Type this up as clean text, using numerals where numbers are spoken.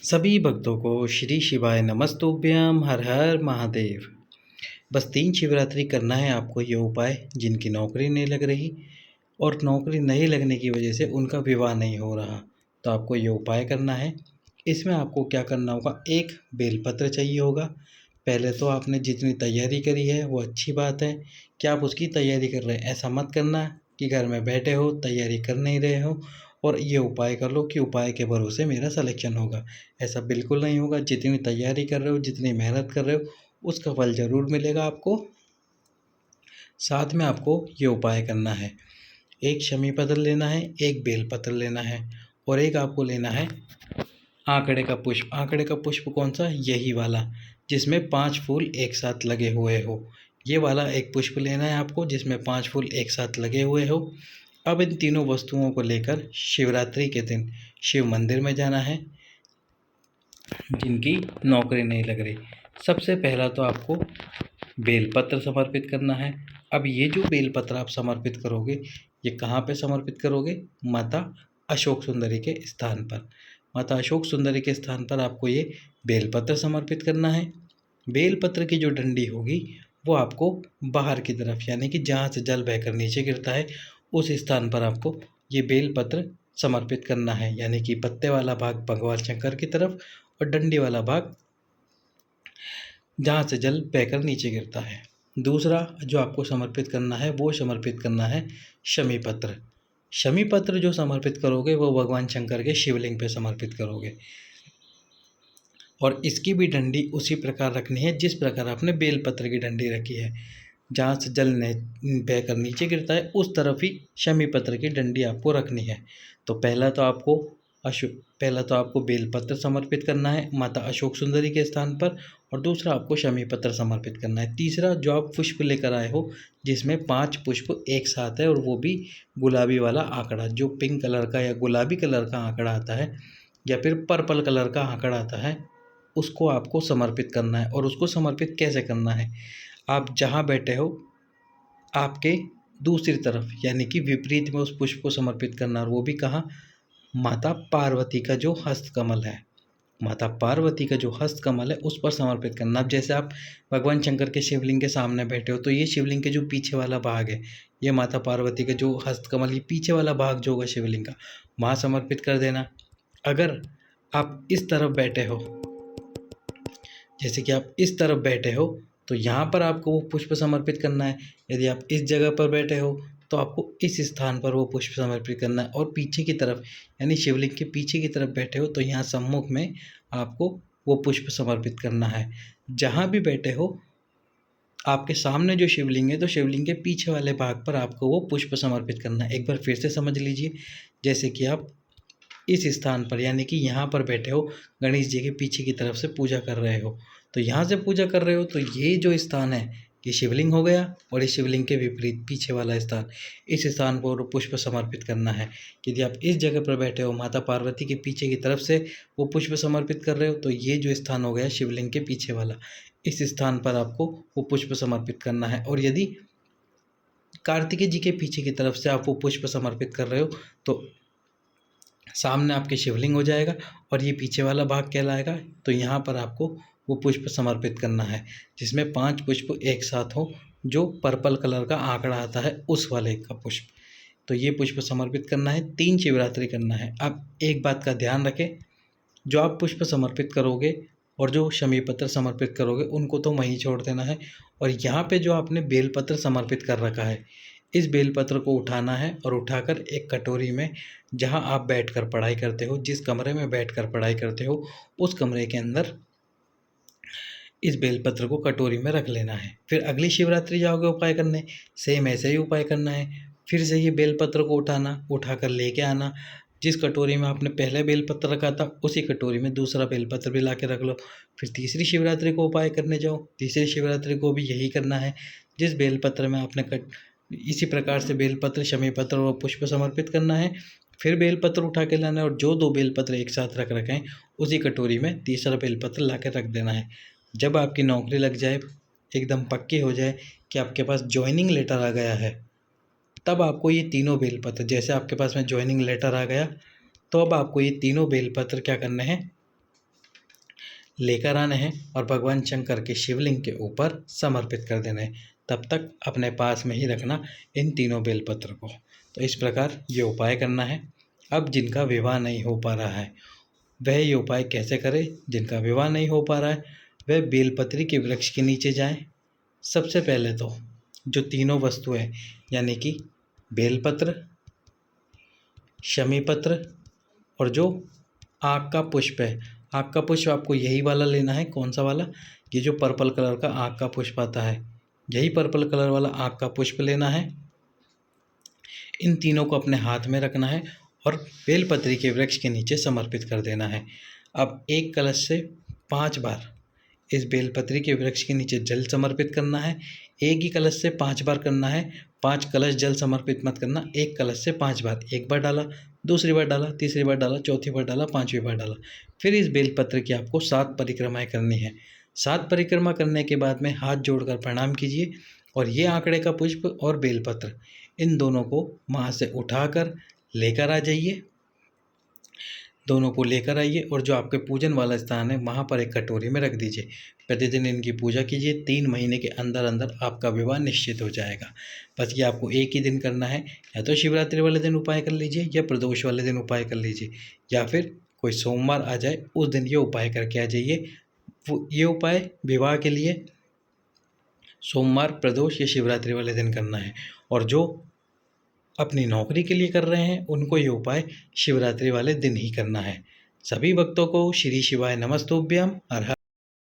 सभी भक्तों को श्री शिवाय नमस्तुभ्यम हर हर महादेव। बस 3 शिवरात्रि करना है आपको ये उपाय। जिनकी नौकरी नहीं लग रही और नौकरी नहीं लगने की वजह से उनका विवाह नहीं हो रहा, तो आपको ये उपाय करना है। इसमें आपको क्या करना होगा, एक बेलपत्र चाहिए होगा। पहले तो आपने जितनी तैयारी करी है वो अच्छी बात है कि आप उसकी तैयारी कर रहे हैं। ऐसा मत करना कि घर में बैठे हो तैयारी कर नहीं रहे हो और ये उपाय कर लो कि उपाय के भरोसे मेरा सिलेक्शन होगा। ऐसा बिल्कुल नहीं होगा। जितनी तैयारी कर रहे हो, जितनी मेहनत कर रहे हो, उसका फल ज़रूर मिलेगा आपको। साथ में आपको ये उपाय करना है, एक शमी पत्र लेना है, एक बेलपत्र लेना है और एक आपको लेना है आंकड़े का पुष्प। आंकड़े का पुष्प कौन सा? यही वाला जिसमें 5 फूल एक साथ लगे हुए हो। ये वाला एक पुष्प लेना है आपको जिसमें 5 फूल एक साथ लगे हुए हो। अब इन तीनों वस्तुओं को लेकर शिवरात्रि के दिन शिव मंदिर में जाना है जिनकी नौकरी नहीं लग रही। सबसे पहला तो आपको बेलपत्र समर्पित करना है। अब ये जो बेलपत्र आप समर्पित करोगे, ये कहाँ पे समर्पित करोगे? माता अशोक सुंदरी के स्थान पर। माता अशोक सुंदरी के स्थान पर आपको ये बेलपत्र समर्पित करना है। बेलपत्र की जो डंडी होगी वो आपको बाहर की तरफ, यानी कि जहाँ से जल बहकर नीचे गिरता है उस स्थान पर आपको ये बेलपत्र समर्पित करना है। यानी कि पत्ते वाला भाग भगवान शंकर की तरफ और डंडी वाला भाग जहाँ से जल बहकर नीचे गिरता है। दूसरा जो आपको समर्पित करना है वो समर्पित करना है शमी पत्र। शमी पत्र जो समर्पित करोगे वो भगवान शंकर के शिवलिंग पे समर्पित करोगे और इसकी भी डंडी उसी प्रकार रखनी है जिस प्रकार आपने बेलपत्र की डंडी रखी है। जहाँ से जल बहकर नीचे गिरता है उस तरफ ही शमी पत्र की डंडी आपको रखनी है। तो पहला तो आपको बेलपत्र समर्पित करना है माता अशोक सुंदरी के स्थान पर और दूसरा आपको शमी पत्र समर्पित करना है। तीसरा जो आप पुष्प लेकर आए हो जिसमें 5 पुष्प एक साथ है और वो भी गुलाबी वाला आंकड़ा, जो पिंक कलर का या गुलाबी कलर का आंकड़ा आता है या फिर पर्पल कलर का आंकड़ा आता है, उसको आपको समर्पित करना है। और उसको समर्पित कैसे करना है? आप जहाँ बैठे हो आपके दूसरी तरफ यानी कि विपरीत में उस पुष्प को समर्पित करना, और वो भी कहाँ? माता पार्वती का जो हस्तकमल है, माता पार्वती का जो हस्तकमल है उस पर समर्पित करना। अब जैसे आप भगवान शंकर के शिवलिंग के सामने बैठे हो तो ये शिवलिंग के जो पीछे वाला भाग है, ये माता पार्वती का जो हस्तकमल, ये पीछे वाला भाग जो होगा शिवलिंग का, वहाँ समर्पित कर देना। अगर आप इस तरफ बैठे हो, जैसे कि आप इस तरफ बैठे हो, तो यहाँ पर आपको वो पुष्प समर्पित करना है। यदि आप इस जगह पर बैठे हो तो आपको इस स्थान पर वो पुष्प समर्पित करना है। और पीछे की तरफ यानी शिवलिंग के पीछे की तरफ बैठे हो तो यहाँ सम्मुख में आपको वो पुष्प समर्पित करना है। जहाँ भी बैठे हो आपके सामने जो शिवलिंग है तो शिवलिंग के पीछे वाले भाग पर आपको वो पुष्प समर्पित करना है। एक बार फिर से समझ लीजिए, जैसे कि आप इस स्थान पर यानी कि यहाँ पर बैठे हो, गणेश जी के पीछे की तरफ से पूजा कर रहे हो, तो यहाँ से पूजा कर रहे हो तो ये जो स्थान है ये शिवलिंग हो गया और इस शिवलिंग के विपरीत पीछे वाला स्थान, इस स्थान पर पुष्प समर्पित करना है। यदि आप इस जगह पर बैठे हो माता पार्वती के पीछे की तरफ से वो पुष्प समर्पित कर रहे हो तो ये जो स्थान हो गया शिवलिंग के पीछे वाला, इस स्थान पर आपको वो पुष्प समर्पित करना है। और यदि कार्तिकेय जी के पीछे की तरफ से आप वो पुष्प समर्पित कर रहे हो तो सामने आपके शिवलिंग हो जाएगा और ये पीछे वाला भाग कहलाएगा। तो यहाँ पर आपको वो पुष्प समर्पित करना है जिसमें 5 पुष्प एक साथ हो, जो पर्पल कलर का आंकड़ा आता है उस वाले का पुष्प। तो ये पुष्प समर्पित करना है, 3 शिवरात्रि करना है। अब एक बात का ध्यान रखें, जो आप पुष्प समर्पित करोगे और जो शमी पत्र समर्पित करोगे उनको तो वहीं छोड़ देना है। और यहाँ पे जो आपने बेलपत्र समर्पित कर रखा है, इस बेलपत्र को उठाना है और उठाकर एक कटोरी में, जहाँ आप बैठकर पढ़ाई करते हो, जिस कमरे में बैठकर पढ़ाई करते हो उस कमरे के अंदर इस बेलपत्र को कटोरी में रख लेना है। फिर अगली शिवरात्रि जाओगे उपाय करने, सेम ऐसे ही उपाय करना है। फिर से ये बेलपत्र को उठाकर लेके आना। जिस कटोरी में आपने पहले बेलपत्र रखा था उसी कटोरी में दूसरा बेलपत्र भी ला के रख लो। फिर तीसरी शिवरात्रि को उपाय करने जाओ, तीसरी शिवरात्रि को भी यही करना है। जिस बेलपत्र में आपने इसी प्रकार से बेलपत्र, शमी पत्र और पुष्प समर्पित करना है। फिर बेलपत्र उठा के लाना है और जो 2 बेलपत्र एक साथ रख रखे हैं उसी कटोरी में तीसरा बेलपत्र ला के रख देना है। जब आपकी नौकरी लग जाए, एकदम पक्की हो जाए कि आपके पास जॉइनिंग लेटर आ गया है, तब आपको ये तीनों बेलपत्र, जैसे आपके पास में जॉइनिंग लेटर आ गया तो अब आपको ये तीनों बेलपत्र क्या करने हैं? लेकर आने हैं और भगवान शंकर के शिवलिंग के ऊपर समर्पित कर देने हैं। तब तक अपने पास में ही रखना इन तीनों बेलपत्र को। तो इस प्रकार ये उपाय करना है। अब जिनका विवाह नहीं हो पा रहा है वह ये उपाय कैसे करे? जिनका विवाह नहीं हो पा रहा है वह बेलपत्री के वृक्ष के नीचे जाएं। सबसे पहले तो जो तीनों वस्तुएं यानी कि बेलपत्र, शमी पत्र और जो आक का पुष्प है, आक का पुष्प आपको यही वाला लेना है। कौन सा वाला? ये जो पर्पल कलर का आक का पुष्प आता है, यही पर्पल कलर वाला आक का पुष्प लेना है। इन तीनों को अपने हाथ में रखना है और बेलपत्री के वृक्ष के नीचे समर्पित कर देना है। अब एक कलश से 5 बार इस बेलपत्री के वृक्ष के नीचे जल समर्पित करना है। एक ही कलश से 5 बार करना है। 5 कलश जल समर्पित मत करना। एक कलश से 5 बार, एक बार डाला, दूसरी बार डाला, तीसरी बार डाला, चौथी बार डाला, 5वीं बार डाला। फिर इस बेलपत्र की आपको 7 परिक्रमाएं करनी है। 7 परिक्रमा करने के बाद में हाथ जोड़कर प्रणाम कीजिए और ये आंकड़े का पुष्प और बेलपत्र इन दोनों को वहाँ से उठाकर लेकर आ जाइए। दोनों को लेकर आइए और जो आपके पूजन वाला स्थान है वहाँ पर एक कटोरी में रख दीजिए। प्रतिदिन इनकी पूजा कीजिए। 3 महीने के अंदर अंदर आपका विवाह निश्चित हो जाएगा। बस ये आपको एक ही दिन करना है। या तो शिवरात्रि वाले दिन उपाय कर लीजिए या प्रदोष वाले दिन उपाय कर लीजिए या फिर कोई सोमवार आ जाए उस दिन ये उपाय करके आ जाइए। ये उपाय विवाह के लिए सोमवार, प्रदोष या शिवरात्रि वाले दिन करना है। और जो अपनी नौकरी के लिए कर रहे हैं उनको ये उपाय शिवरात्रि वाले दिन ही करना है। सभी भक्तों को श्री शिवाय नमस्तुभ्यम। हर हर